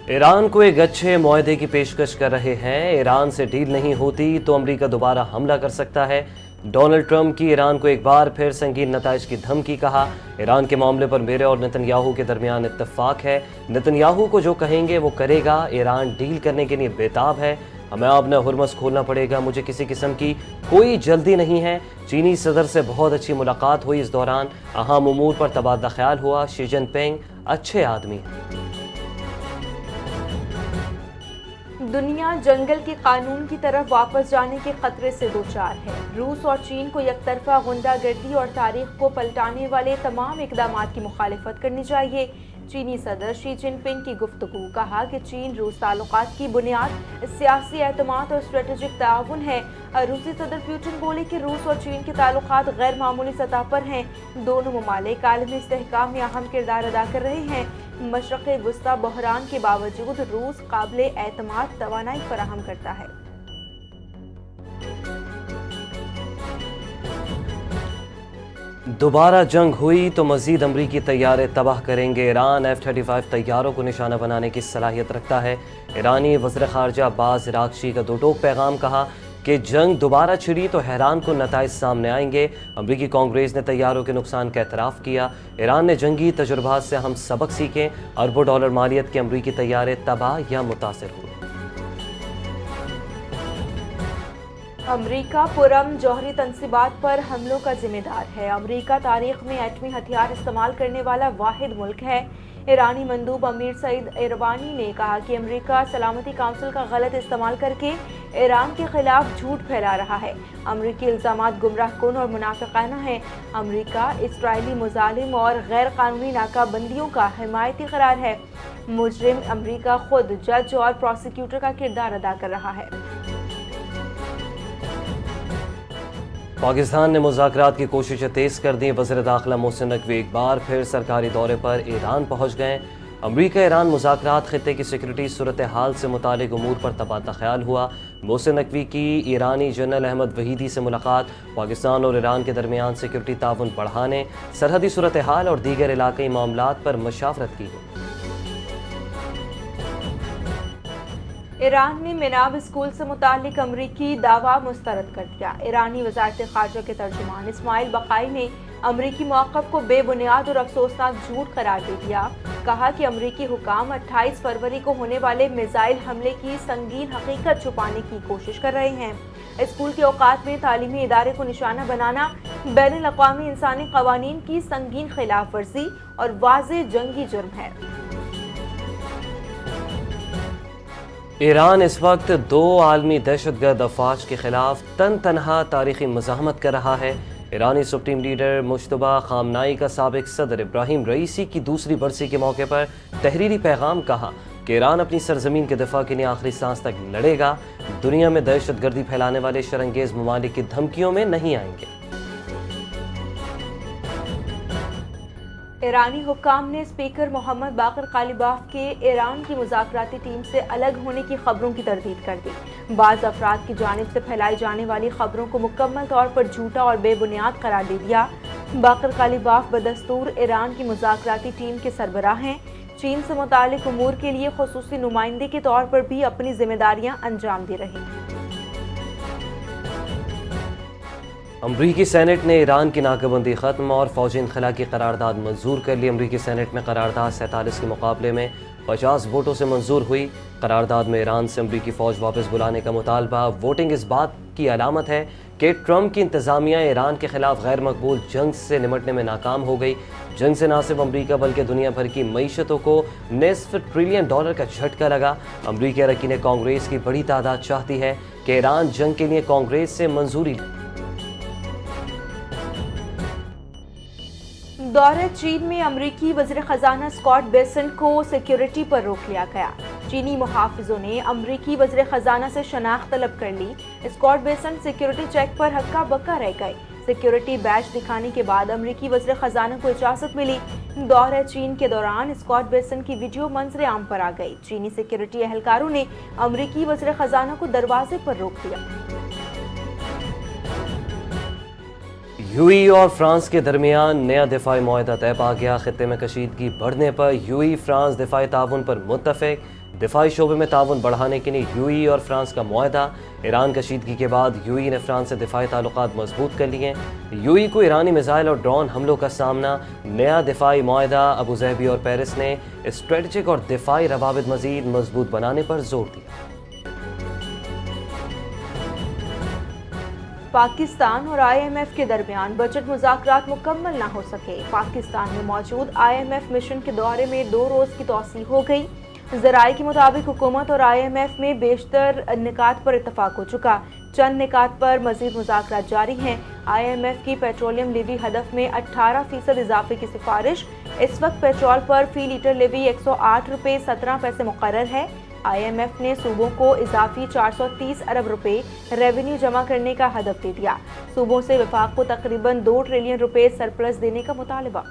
ایران کو ایک اچھے معاہدے کی پیشکش کر رہے ہیں۔ ایران سے ڈیل نہیں ہوتی تو امریکہ دوبارہ حملہ کر سکتا ہے۔ ڈونلڈ ٹرمپ کی ایران کو ایک بار پھر سنگین نتائج کی دھمکی۔ کہا ایران کے معاملے پر میرے اور نتن یاہو کے درمیان اتفاق ہے، نتن یاہو کو جو کہیں گے وہ کرے گا۔ ایران ڈیل کرنے کے لیے بےتاب ہے، ہمیں اپنا ہرمز کھولنا پڑے گا، مجھے کسی قسم کی کوئی جلدی نہیں ہے۔ چینی صدر سے بہت اچھی ملاقات ہوئی، اس دوران اہم امور پر تبادلہ خیال ہوا۔ شی جن پنگ اچھے آدمی ہیں۔ دنیا جنگل کے قانون کی طرف واپس جانے کے خطرے سے دوچار ہے۔ روس اور چین کو یک طرفہ غنڈہ گردی اور تاریخ کو پلٹانے والے تمام اقدامات کی مخالفت کرنی چاہیے۔ چینی صدر شی جن پنگ کی گفتگو۔ کہا کہ چین روس تعلقات کی بنیاد سیاسی اعتماد اور اسٹریٹجک تعاون ہے۔ روسی صدر پوٹن بولے کہ روس اور چین کے تعلقات غیر معمولی سطح پر ہیں۔ دونوں ممالک عالمی استحکام میں اہم کردار ادا کر رہے ہیں۔ مشرق وسطی بحران کے باوجود روس قابل اعتماد توانائی فراہم کرتا ہے۔ دوبارہ جنگ ہوئی تو مزید امریکی طیارے تباہ کریں گے۔ ایران F-35 طیاروں کو نشانہ بنانے کی صلاحیت رکھتا ہے۔ ایرانی وزیر خارجہ عباس عراقچی کا دو ٹوک پیغام۔ کہا کہ جنگ دوبارہ چھڑی تو حیران کن نتائج سامنے آئیں گے۔ امریکی کانگریس نے طیاروں کے نقصان کا اعتراف کیا۔ ایران نے جنگی تجربات سے ہم سبق سیکھیں۔ اربوں ڈالر مالیت کے امریکی طیارے تباہ یا متاثر ہوئے۔ امریکہ پرامن جوہری تنصیبات پر حملوں کا ذمہ دار ہے۔ امریکہ تاریخ میں ایٹمی ہتھیار استعمال کرنے والا واحد ملک ہے۔ ایرانی مندوب امیر سعید ایروانی نے کہا کہ امریکہ سلامتی کونسل کا غلط استعمال کر کے ایران کے خلاف جھوٹ پھیلا رہا ہے۔ امریکی الزامات گمراہ کن اور منافقانہ ہیں۔ امریکہ اسرائیلی مظالم اور غیر قانونی ناکہ بندیوں کا حمایتی قرار ہے۔ مجرم امریکہ خود جج اور پروسیکیوٹر کا کردار ادا کر رہا ہے۔ پاکستان نے مذاکرات کی کوششیں تیز کر دیں۔ وزیر داخلہ محسن نقوی ایک بار پھر سرکاری دورے پر ایران پہنچ گئے۔ امریکہ ایران مذاکرات، خطے کی سیکورٹی صورتحال سے متعلق امور پر تبادلہ خیال ہوا۔ محسن نقوی کی ایرانی جنرل احمد وحیدی سے ملاقات۔ پاکستان اور ایران کے درمیان سیکورٹی تعاون بڑھانے، سرحدی صورتحال اور دیگر علاقائی معاملات پر مشاورت کی گئی۔ ایران نے میناب اسکول سے متعلق امریکی دعویٰ مسترد کر دیا۔ ایرانی وزارت خارجہ کے ترجمان اسماعیل بقائی نے امریکی موقف کو بے بنیاد اور افسوسناک جھوٹ قرار دے دیا۔ کہا کہ امریکی حکام 28 فروری کو ہونے والے میزائل حملے کی سنگین حقیقت چھپانے کی کوشش کر رہے ہیں۔ اسکول کے اوقات میں تعلیمی ادارے کو نشانہ بنانا بین الاقوامی انسانی قوانین کی سنگین خلاف ورزی اور واضح جنگی جرم ہے۔ ایران اس وقت دو عالمی دہشت گرد افواج کے خلاف تنہا تاریخی مزاحمت کر رہا ہے۔ ایرانی سپریم لیڈر مجتبیٰ خامنائی کا سابق صدر ابراہیم رئیسی کی دوسری برسی کے موقع پر تحریری پیغام۔ کہا کہ ایران اپنی سرزمین کے دفاع کے لیے آخری سانس تک لڑے گا، دنیا میں دہشت گردی پھیلانے والے شرانگیز ممالک کی دھمکیوں میں نہیں آئیں گے۔ ایرانی حکام نے اسپیکر محمد باقر قالیباف کے ایران کی مذاکراتی ٹیم سے الگ ہونے کی خبروں کی تردید کر دی۔ بعض افراد کی جانب سے پھیلائی جانے والی خبروں کو مکمل طور پر جھوٹا اور بے بنیاد قرار دے دیا۔ باقر قالیباف بدستور ایران کی مذاکراتی ٹیم کے سربراہ ہیں۔ چین سے متعلق امور کے لیے خصوصی نمائندے کے طور پر بھی اپنی ذمہ داریاں انجام دے رہے ہیں۔ امریکی سینٹ نے ایران کی ناکہ بندی ختم اور فوجی انخلا کی قرارداد منظور کر لی۔ امریکی سینٹ میں قرارداد 47 کے مقابلے میں 50 ووٹوں سے منظور ہوئی۔ قرارداد میں ایران سے امریکی فوج واپس بلانے کا مطالبہ۔ ووٹنگ اس بات کی علامت ہے کہ ٹرمپ کی انتظامیہ ایران کے خلاف غیر مقبول جنگ سے نمٹنے میں ناکام ہو گئی۔ جنگ سے نہ صرف امریکہ بلکہ دنیا بھر کی معیشتوں کو نصف ٹریلین ڈالر کا جھٹکا لگا۔ امریکی اراکین کانگریس کی بڑی تعداد چاہتی ہے کہ ایران جنگ کے لیے کانگریس سے منظوری لے۔ دورہ چین میں امریکی وزیر خزانہ اسکاٹ بیسنٹ کو سیکیورٹی پر روک لیا گیا۔ چینی محافظوں نے امریکی وزیر خزانہ سے شناخت طلب کر لی۔ اسکاٹ بیسنٹ سیکیورٹی چیک پر ہکا بکا رہ گئے۔ سیکیورٹی بیج دکھانے کے بعد امریکی وزیر خزانہ کو اجازت ملی۔ دورہ چین کے دوران اسکاٹ بیسنٹ کی ویڈیو منظر عام پر آ گئی۔ چینی سیکیورٹی اہلکاروں نے امریکی وزیر خزانہ کو دروازے پر روک دیا۔ یو ای اور فرانس کے درمیان نیا دفاعی معاہدہ طے پا گیا۔ خطے میں کشیدگی بڑھنے پر یو ای فرانس دفاعی تعاون پر متفق۔ دفاعی شعبے میں تعاون بڑھانے کے لیے یو اے اور فرانس کا معاہدہ۔ ایران کشیدگی کے بعد یو اے نے فرانس سے دفاعی تعلقات مضبوط کر لیے۔ یو اے کو ایرانی میزائل اور ڈرون حملوں کا سامنا۔ نیا دفاعی معاہدہ۔ ابوظہبی اور پیرس نے اسٹریٹجک اور دفاعی روابط مزید مضبوط بنانے پر زور دیا۔ پاکستان اور آئی ایم ایف کے درمیان بجٹ مذاکرات مکمل نہ ہو سکے۔ پاکستان میں موجود آئی ایم ایف مشن کے دورے میں 2 روز کی توسیع ہو گئی۔ ذرائع کے مطابق حکومت اور آئی ایم ایف میں بیشتر نکات پر اتفاق ہو چکا، چند نکات پر مزید مذاکرات جاری ہیں۔ آئی ایم ایف کی پیٹرولیم لیوی ہدف میں 18% اضافے کی سفارش۔ اس وقت پیٹرول پر فی لیٹر لیوی 108 روپے 17 پیسے مقرر ہے۔ آئی ایم ایف نے صوبوں کو اضافی 430 ارب روپے ریونیو جمع کرنے کا ہدف دے دیا۔ صوبوں سے وفاق کو تقریباً 2 ٹریلین روپے سرپلس دینے کا مطالبہ۔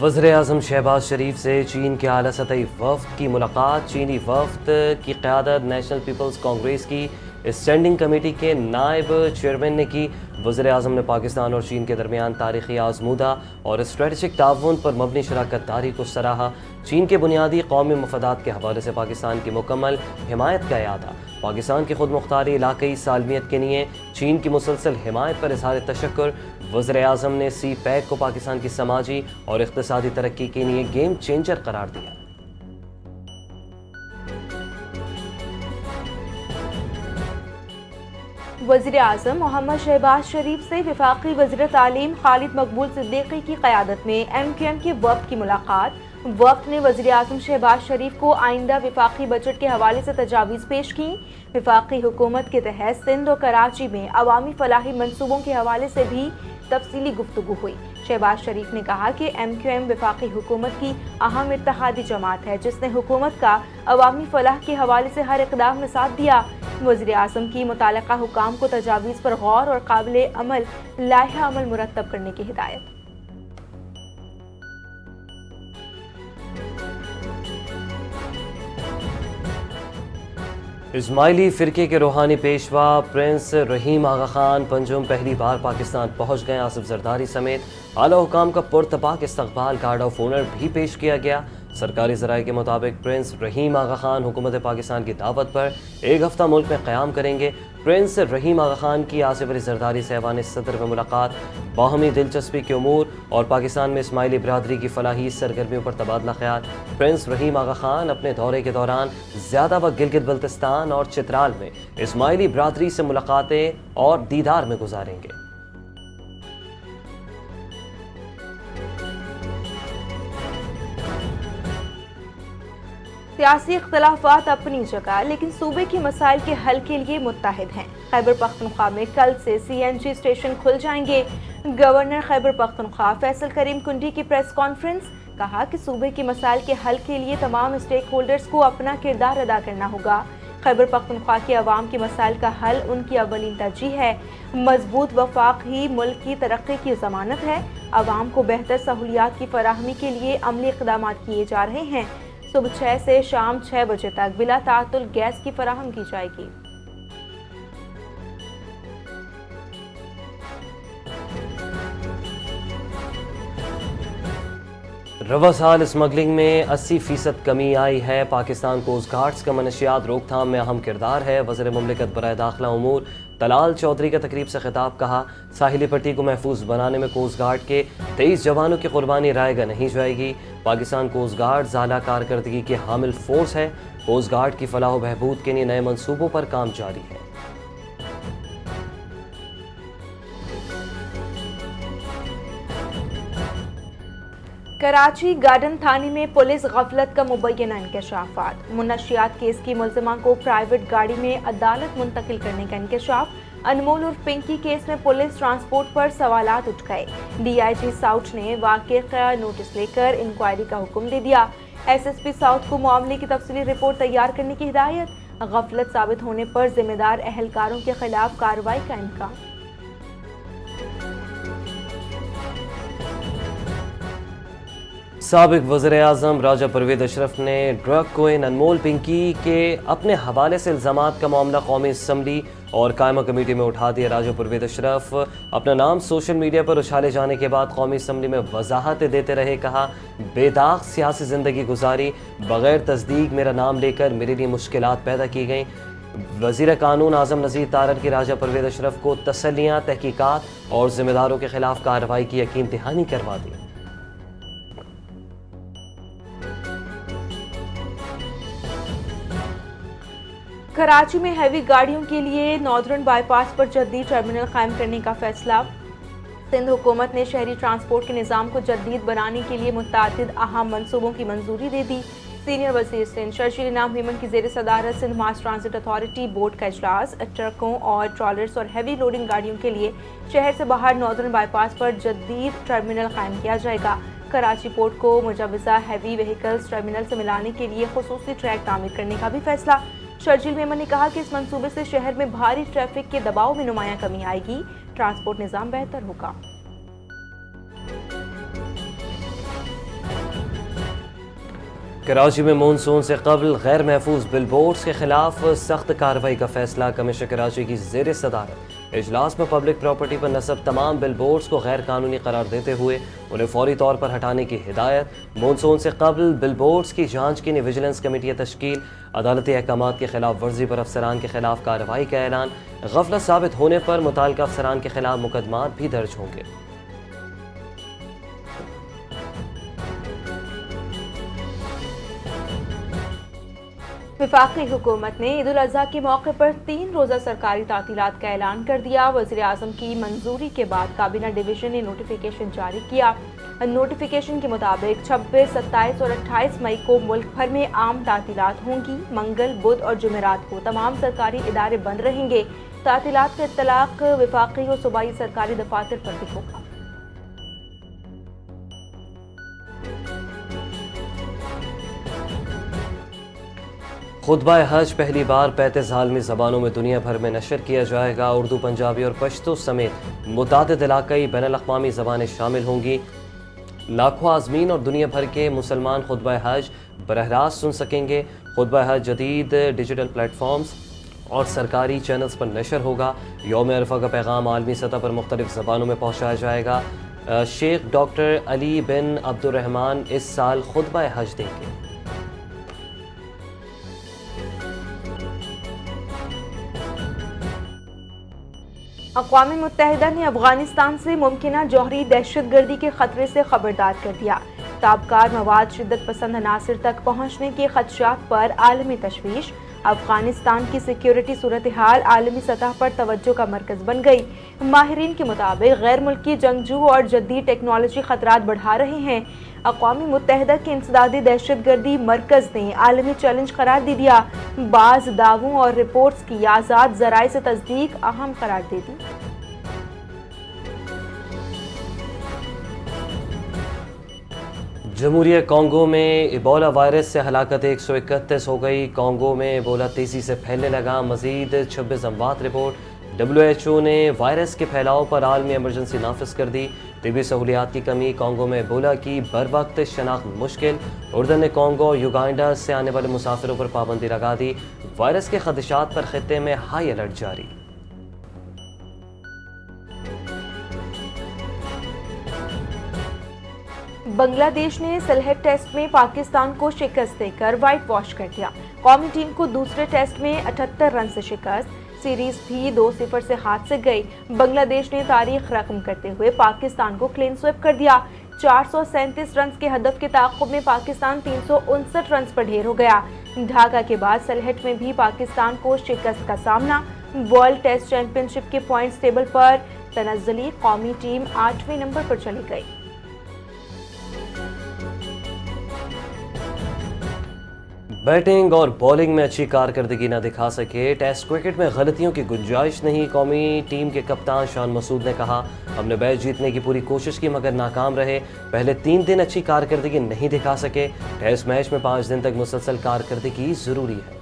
وزیراعظم شہباز شریف سے چین کے اعلیٰ سطحی وفد کی ملاقات۔ چینی وفد کی قیادت نیشنل پیپلز کانگریس کی اسٹینڈنگ کمیٹی کے نائب چیئرمین نے کی۔ وزیراعظم نے پاکستان اور چین کے درمیان تاریخی آزمودہ اور اسٹریٹجک تعاون پر مبنی شراکت داری کو سراہا۔ چین کے بنیادی قومی مفادات کے حوالے سے پاکستان کی مکمل حمایت کا اعادہ۔ پاکستان کی خود مختاری علاقائی سالمیت کے لیے چین کی مسلسل حمایت پر اظہار تشکر۔ وزیراعظم نے سی پیک کو پاکستان کی سماجی اور اقتصادی ترقی کے لیے گیم چینجر قرار دیا۔ وزیر اعظم محمد شہباز شریف سے وفاقی وزیر تعلیم خالد مقبول صدیقی کی قیادت میں ایم کیو ایم کے وفد کی ملاقات۔ وفد نے وزیر اعظم شہباز شریف کو آئندہ وفاقی بجٹ کے حوالے سے تجاویز پیش کی۔ وفاقی حکومت کے تحت سندھ اور کراچی میں عوامی فلاحی منصوبوں کے حوالے سے بھی تفصیلی گفتگو ہوئی۔ شہباز شریف نے کہا کہ ایم کیو ایم وفاقی حکومت کی اہم اتحادی جماعت ہے جس نے حکومت کا عوامی فلاح کے حوالے سے ہر اقدام میں ساتھ دیا۔ وزیر اعظم کی متعلقہ حکام کو تجاویز پر غور اور قابل عمل لائحہ عمل مرتب کرنے کی ہدایت۔ اسماعیلی فرقے کے روحانی پیشوا پرنس رحیم آغا خان پنجم پہلی بار پاکستان پہنچ گئے۔ آصف زرداری سمیت اعلیٰ حکام کا پرتپاک استقبال، گارڈ آف آنر بھی پیش کیا گیا۔ سرکاری ذرائع کے مطابق پرنس رحیم آغا خان حکومت پاکستان کی دعوت پر 1 ہفتہ ملک میں قیام کریں گے۔ پرنس رحیم آغا خان کی آصف علی زرداری سے ایوان صدر میں ملاقات، باہمی دلچسپی کے امور اور پاکستان میں اسماعیلی برادری کی فلاحی سرگرمیوں پر تبادلہ خیال۔ پرنس رحیم آغا خان اپنے دورے کے دوران زیادہ وقت گلگت بلتستان اور چترال میں اسماعیلی برادری سے ملاقاتیں اور دیدار میں گزاریں گے۔ سیاسی اختلافات اپنی جگہ لیکن صوبے کے مسائل کے حل کے لیے متحد ہیں۔ خیبر پختونخوا میں کل سے سی این جی اسٹیشن کھل جائیں گے۔ گورنر خیبر پختونخوا فیصل کریم کنڈی کی پریس کانفرنس، کہا کہ صوبے کے مسائل کے حل کے لیے تمام اسٹیک ہولڈرز کو اپنا کردار ادا کرنا ہوگا۔ خیبر پختونخوا کے عوام کے مسائل کا حل ان کی اولین ترجیح ہے۔ مضبوط وفاق ہی ملک کی ترقی کی ضمانت ہے۔ عوام کو بہتر سہولیات کی فراہمی کے لیے عملی اقدامات کیے جا رہے ہیں۔ صبح 6 سے شام 6 بجے تک بلا تعطل گیس کی فراہم کی جائے گی۔ رواں سال اسمگلنگ میں 80% کمی آئی ہے۔ پاکستان کوسٹ گارڈز کا منشیات روک تھام میں اہم کردار ہے۔ وزیر مملکت برائے داخلہ امور طلال چودھری کا تقریب سے خطاب، کہا ساحلی پٹی کو محفوظ بنانے میں کوسٹ گارڈ کے 23 جوانوں کی قربانی رائے گاہ نہیں جائے گی۔ پاکستان کوسٹ گارڈ اعلیٰ کارکردگی کے حامل فورس ہے۔ کوسٹ گارڈ کی فلاح و بہبود کے لیے نئے منصوبوں پر کام جاری ہے۔ کراچی گارڈن تھانے میں پولیس غفلت کا مبینہ انکشافات۔ منشیات کیس کی ملزمہ کو پرائیویٹ گاڑی میں عدالت منتقل کرنے کا انکشاف۔ انمول اور پنکی کیس میں پولیس ٹرانسپورٹ پر سوالات اٹھ گئے۔ ڈی آئی جی ساؤتھ نے واقعے کا نوٹس لے کر انکوائری کا حکم دے دیا۔ ایس ایس پی ساؤتھ کو معاملے کی تفصیلی رپورٹ تیار کرنے کی ہدایت۔ غفلت ثابت ہونے پر ذمہ دار اہلکاروں کے خلاف کارروائی کا امکان۔ سابق وزیر اعظم راجہ پرویز اشرف نے ڈرگ کوئن انمول پنکی کے اپنے حوالے سے الزامات کا معاملہ قومی اسمبلی اور قائمہ کمیٹی میں اٹھا دیا۔ راجہ پرویز اشرف اپنا نام سوشل میڈیا پر اچھالے جانے کے بعد قومی اسمبلی میں وضاحت دیتے رہے، کہا بے داغ سیاسی زندگی گزاری، بغیر تصدیق میرا نام لے کر میرے لیے مشکلات پیدا کی گئیں۔ وزیر قانون اعظم نذیر تارڑ کی راجہ پرویز اشرف کو تسلیاں، تحقیقات اور ذمہ داروں کے خلاف کارروائی کی یقین دہانی کروا دی۔ کراچی میں ہیوی گاڑیوں کے لیے ناردرن بائی پاس پر جدید ٹرمینل قائم کرنے کا فیصلہ۔ سندھ حکومت نے شہری ٹرانسپورٹ کے نظام کو جدید بنانے کے لیے متعدد اہم منصوبوں کی منظوری دے دی۔ سینئر وزیر سندھ شرجیل انعام میمن کی زیر صدارت سندھ ماس ٹرانزٹ اتھارٹی بورڈ کا اجلاس۔ ٹرکوں اور ٹرالرز اور ہیوی لوڈنگ گاڑیوں کے لیے شہر سے باہر ناردرن بائی پاس پر جدید ٹرمینل قائم کیا جائے گا۔ کراچی پورٹ کو مجوزہ ہیوی وہیکلز ٹرمینل سے ملانے کے لیے خصوصی ٹریک تعمیر کرنے کا بھی فیصلہ۔ شرجیل میمن نے کہا کہ اس منصوبے سے شہر میں بھاری ٹریفک کے دباؤ میں نمایاں کمی آئے گی، ٹرانسپورٹ نظام بہتر ہوگا۔ کراچی میں مونسون سے قبل غیر محفوظ بل بورڈز کے خلاف سخت کارروائی کا فیصلہ۔ کمشنر کراچی کی زیر صدارت اجلاس میں پبلک پراپرٹی پر نصب تمام بل بورڈز کو غیر قانونی قرار دیتے ہوئے انہیں فوری طور پر ہٹانے کی ہدایت۔ مونسون سے قبل بل بورڈز کی جانچ کے لیے ویجیلنس کمیٹی تشکیل، عدالتی احکامات کی خلاف ورزی پر افسران کے خلاف کارروائی کا اعلان۔ غفلت ثابت ہونے پر متعلقہ افسران کے خلاف مقدمات بھی درج ہوں گے۔ وفاقی حکومت نے عید الاضحیٰ کے موقع پر 3 روزہ سرکاری تعطیلات کا اعلان کر دیا۔ وزیر اعظم کی منظوری کے بعد کابینہ ڈویژن نے نوٹیفیکیشن جاری کیا۔ نوٹیفیکیشن کے مطابق 26، 27 اور 28 مئی کو ملک بھر میں عام تعطیلات ہوں گی۔ منگل، بدھ اور جمعرات کو تمام سرکاری ادارے بند رہیں گے۔ تعطیلات کا اطلاق وفاقی اور صوبائی سرکاری دفاتر پر بھی ہوگا۔ خطبہ حج پہلی بار 35 عالمی زبانوں میں دنیا بھر میں نشر کیا جائے گا۔ اردو، پنجابی اور پشتو سمیت متعدد علاقائی بین الاقوامی زبانیں شامل ہوں گی۔ لاکھوں عازمین اور دنیا بھر کے مسلمان خطبہ حج براہ راست سن سکیں گے۔ خطبہ حج جدید ڈیجیٹل پلیٹ فارمز اور سرکاری چینلز پر نشر ہوگا۔ یوم عرفہ کا پیغام عالمی سطح پر مختلف زبانوں میں پہنچایا جائے گا۔ شیخ ڈاکٹر علی بن عبد الرحمن اس سال خطبہ حج دیں گے۔ اقوام متحدہ نے افغانستان سے ممکنہ جوہری دہشت گردی کے خطرے سے خبردار کر دیا۔ تابکار مواد شدت پسند عناصر تک پہنچنے کے خدشات پر عالمی تشویش۔ افغانستان کی سیکیورٹی صورتحال عالمی سطح پر توجہ کا مرکز بن گئی۔ ماہرین کے مطابق غیر ملکی جنگجو اور جدید ٹیکنالوجی خطرات بڑھا رہے ہیں۔ اقوام متحدہ کے انسدادی دہشت گردی مرکز نے عالمی چیلنج قرار دے دیا۔ بعض دعووں اور رپورٹس کی آزاد ذرائع سے تصدیق اہم قرار دے دی۔ جمہوریہ کانگو میں ایبولا وائرس سے ہلاکت 131 ہو گئی۔ کانگو میں ایبولا تیزی سے پھیلنے لگا، مزید 26 اموات رپورٹ۔ WHO نے وائرس کے پھیلاؤ پر عالمی ایمرجنسی نافذ کر دی۔ طبی سہولیات کی کمی، کانگو میں ایبولا کی بروقت شناخت مشکل۔ اردن نے کانگو اور یوگانڈا سے آنے والے مسافروں پر پابندی لگا دی۔ وائرس کے خدشات پر خطے میں ہائی الرٹ جاری۔ بنگلہ دیش نے سلہٹ ٹیسٹ میں پاکستان کو شکست دے کر وائٹ واش کر دیا۔ قومی ٹیم کو دوسرے ٹیسٹ میں 78 رن سے شکست، سیریز بھی 2-0 سے ہاتھ سے گئی۔ بنگلہ دیش نے تاریخ رقم کرتے ہوئے پاکستان کو کلین سویپ کر دیا۔ 437 رنز کے ہدف کے تعاقب میں پاکستان 359 رنز پر ڈھیر ہو گیا۔ ڈھاکہ کے بعد سلہٹ میں بھی پاکستان کو شکست کا سامنا۔ ورلڈ ٹیسٹ چیمپئن شپ کے پوائنٹس ٹیبل پر تنزلی قومی ٹیم 8ویں نمبر پر چلی گئی۔ بیٹنگ اور بولنگ میں اچھی کارکردگی نہ دکھا سکے، ٹیسٹ کرکٹ میں غلطیوں کی گنجائش نہیں۔ قومی ٹیم کے کپتان شان مسعود نے کہا، ہم نے میچ جیتنے کی پوری کوشش کی مگر ناکام رہے۔ پہلے 3 دن اچھی کارکردگی نہیں دکھا سکے، ٹیسٹ میچ میں 5 دن تک مسلسل کارکردگی ضروری ہے۔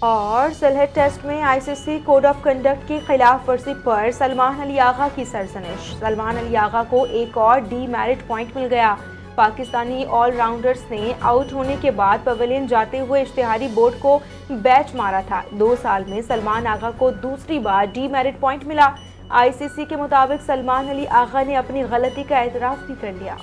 اور سلہٹ ٹیسٹ میں آئی سی سی کوڈ آف کنڈکٹ کی خلاف ورزی پر سلمان علی آغا کی سرزنش۔ سلمان علی آغا کو ایک اور ڈی میرٹ پوائنٹ مل گیا۔ پاکستانی آل راؤنڈرز نے آؤٹ ہونے کے بعد پویلین جاتے ہوئے اشتہاری بورڈ کو بیچ مارا تھا۔ 2 سال میں سلمان آغا کو دوسری بار ڈی میرٹ پوائنٹ ملا۔ آئی سی سی کے مطابق سلمان علی آغا نے اپنی غلطی کا اعتراف بھی کر لیا۔